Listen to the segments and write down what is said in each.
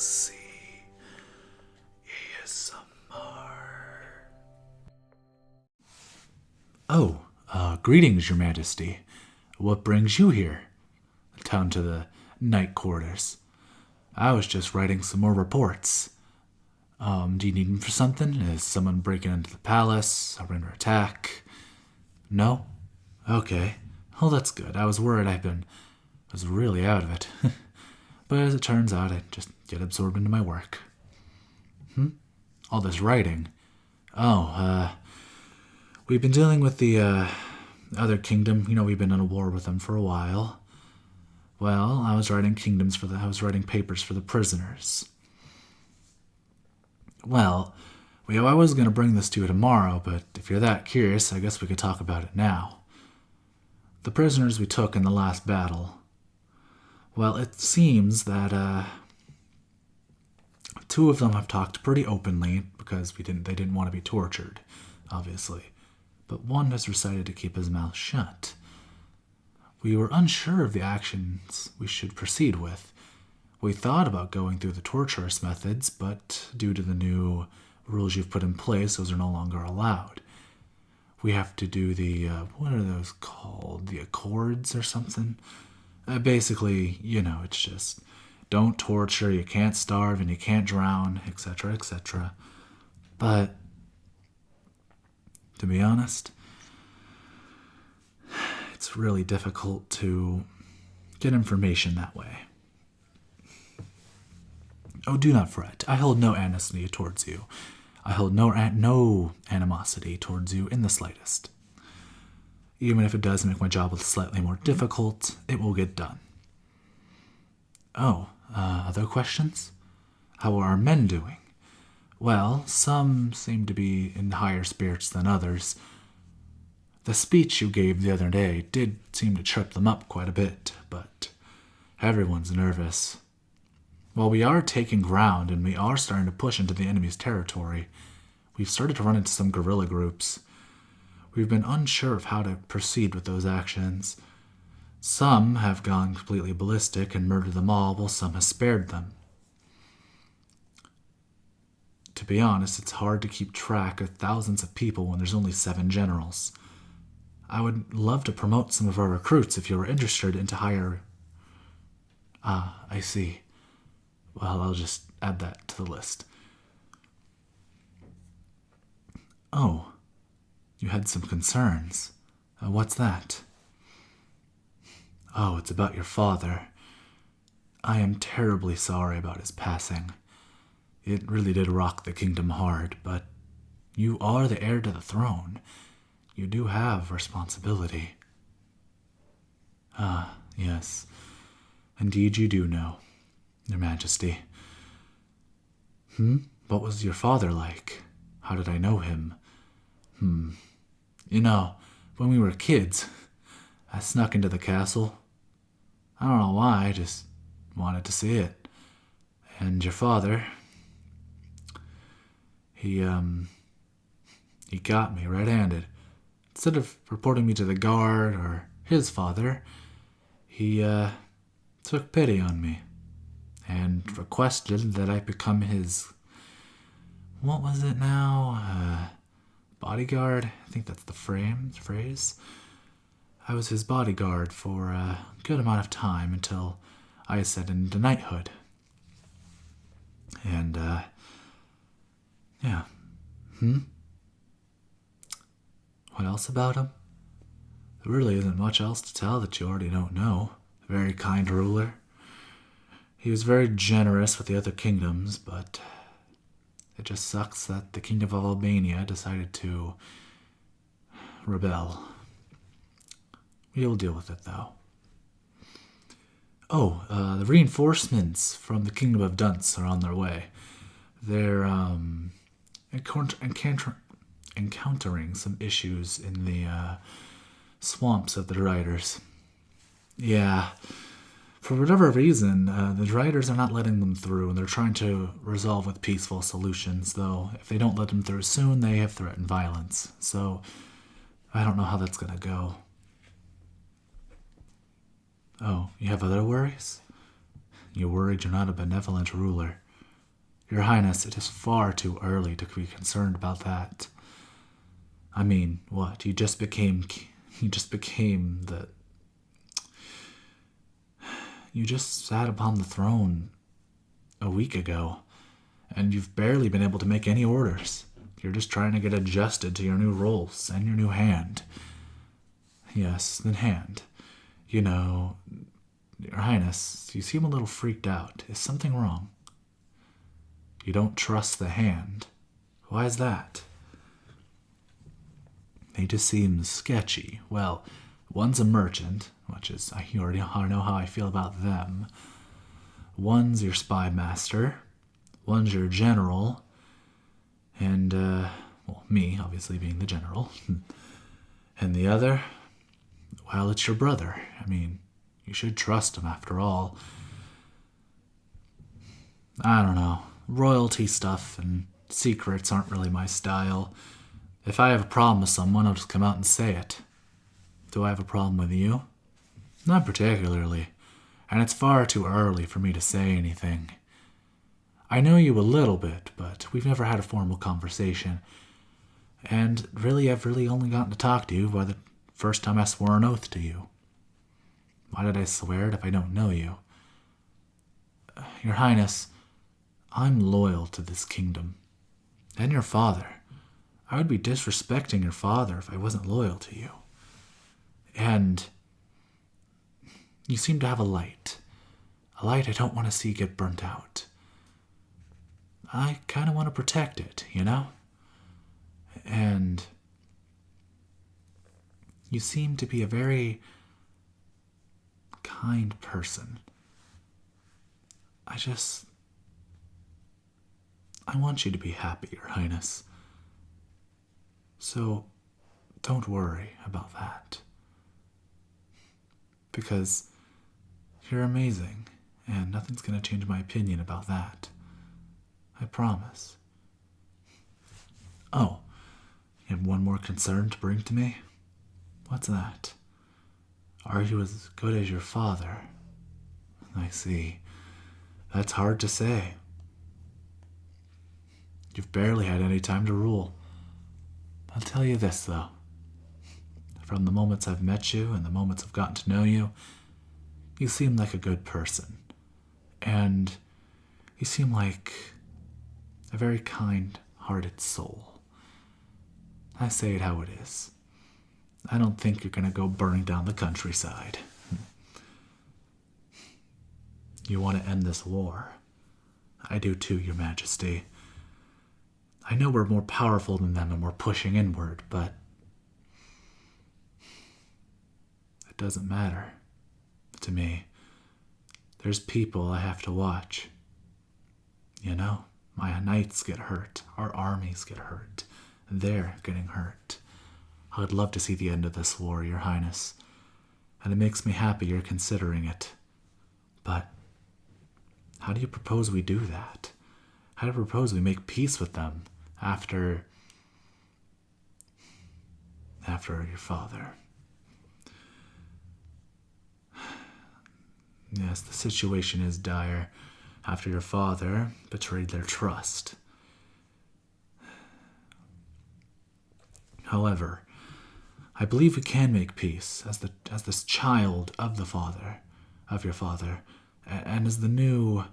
Galaxy ASMR. Oh, greetings, Your Majesty. What brings you here? Down to the night quarters. I was just writing some more reports. Do you need me for something? Is someone breaking into the palace? Are we under attack? No? Okay. Oh, that's good. I was worried I was really out of it. But as it turns out, I just get absorbed into my work. All this writing. We've been dealing with the, other kingdom. We've been in a war with them for a while. Well, I was writing papers for the prisoners. Well, I was going to bring this to you tomorrow, but if you're that curious, I guess we could talk about it now. The prisoners we took in the last battle. Well, it seems that, two of them have talked pretty openly because they didn't want to be tortured, obviously. But one has decided to keep his mouth shut. We were unsure of the actions we should proceed with. We thought about going through the torturous methods, but due to the new rules you've put in place, those are no longer allowed. We have to do the, what are those called? The accords or something? Basically, it's just don't torture, you can't starve, and you can't drown, etc., etc. But, to be honest, it's really difficult to get information that way. Oh, do not fret. I hold no animosity towards you. I hold no animosity towards you in the slightest. Even if it does make my job slightly more difficult, it will get done. Oh, other questions? How are our men doing? Well, some seem to be in higher spirits than others. The speech you gave the other day did seem to trip them up quite a bit, but everyone's nervous. Well, we are taking ground, and we are starting to push into the enemy's territory. We've started to run into some guerrilla groups. We've been unsure of how to proceed with those actions. Some have gone completely ballistic and murdered them all, while some have spared them. To be honest, it's hard to keep track of thousands of people when there's only 7 generals. I would love to promote some of our recruits if you were interested into higher... I see. Well, I'll just add that to the list. Oh, you had some concerns. What's that? Oh, it's about your father. I am terribly sorry about his passing. It really did rock the kingdom hard, but you are the heir to the throne. You do have responsibility. Ah, yes. Indeed you do know, Your Majesty. What was your father like? How did I know him? When we were kids, I snuck into the castle. I don't know why, I just wanted to see it. And your father, he got me red-handed. Instead of reporting me to the guard or his father, he, took pity on me and requested that I become his, what was it now? Bodyguard? I think that's the phrase. I was his bodyguard for a good amount of time until I ascended into knighthood. And, yeah. What else about him? There really isn't much else to tell that you already don't know. A very kind ruler. He was very generous with the other kingdoms, but it just sucks that the Kingdom of Albania decided to rebel. We'll deal with it, though. Oh, the reinforcements from the Kingdom of Dunce are on their way. They're, encountering some issues in the, swamps of the Driders. Yeah. For whatever reason, the Driders are not letting them through, and they're trying to resolve with peaceful solutions, though if they don't let them through soon, they have threatened violence. So, I don't know how that's gonna go. Oh, you have other worries? You're worried you're not a benevolent ruler. Your Highness, it is far too early to be concerned about that. I mean, what? You just became the... You just sat upon the throne a week ago, and you've barely been able to make any orders. You're just trying to get adjusted to your new roles and your new hand. Yes, the hand. You know, Your Highness, you seem a little freaked out. Is something wrong? You don't trust the hand. Why is that? They just seem sketchy. Well, one's a merchant, which is, you already know how I feel about them. One's your spy master. One's your general. And, well, me, obviously, being the general. And the other, well, it's your brother. I mean, you should trust him after all. I don't know. Royalty stuff and secrets aren't really my style. If I have a problem with someone, I'll just come out and say it. Do I have a problem with you? Not particularly. And it's far too early for me to say anything. I know you a little bit, but we've never had a formal conversation. And really, I've really only gotten to talk to you by the first time I swore an oath to you. Why did I swear it if I don't know you? Your Highness, I'm loyal to this kingdom. And your father. I would be disrespecting your father if I wasn't loyal to you. And you seem to have a light. A light I don't want to see get burnt out. I kind of want to protect it, you know? And you seem to be a very kind person. I want you to be happy, Your Highness. So, don't worry about that. Because you're amazing, and nothing's going to change my opinion about that. I promise. Oh, you have one more concern to bring to me? What's that? Are you as good as your father? I see. That's hard to say. You've barely had any time to rule. I'll tell you this, though. From the moments I've met you and the moments I've gotten to know you, you seem like a good person. And you seem like a very kind-hearted soul. I say it how it is. I don't think you're going to go burning down the countryside. You want to end this war. I do too, Your Majesty. I know we're more powerful than them and we're pushing inward, but it doesn't matter to me. There's people I have to watch. You know, my knights get hurt. Our armies get hurt. They're getting hurt. I would love to see the end of this war, Your Highness. And it makes me happy you're considering it. But how do you propose we do that? How do you propose we make peace with them after your father? Yes, the situation is dire after your father betrayed their trust. However, I believe we can make peace as this child of your father, and as the new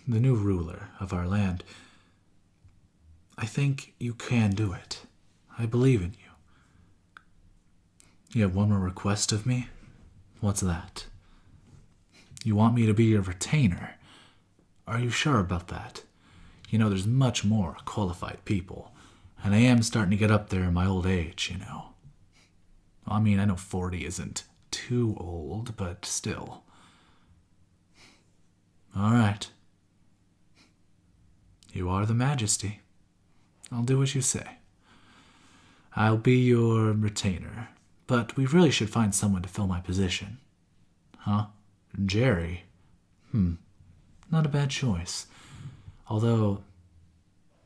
ruler of our land. I think you can do it. I believe in you. You have one more request of me? What's that? You want me to be your retainer? Are you sure about that? You know, there's much more qualified people. And I am starting to get up there in my old age, you know. I mean, I know 40 isn't too old, but still. All right. You are the Majesty. I'll do what you say. I'll be your retainer, but we really should find someone to fill my position. Huh? Jerry? Not a bad choice. Although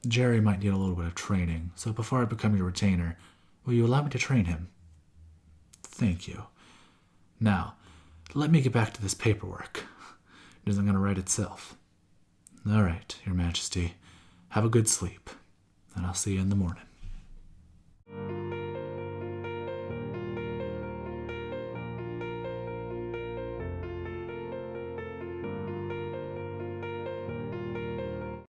Jerry might need a little bit of training, so before I become your retainer, will you allow me to train him? Thank you. Now, let me get back to this paperwork. It isn't going to write itself. All right, Your Majesty. Have a good sleep, and I'll see you in the morning.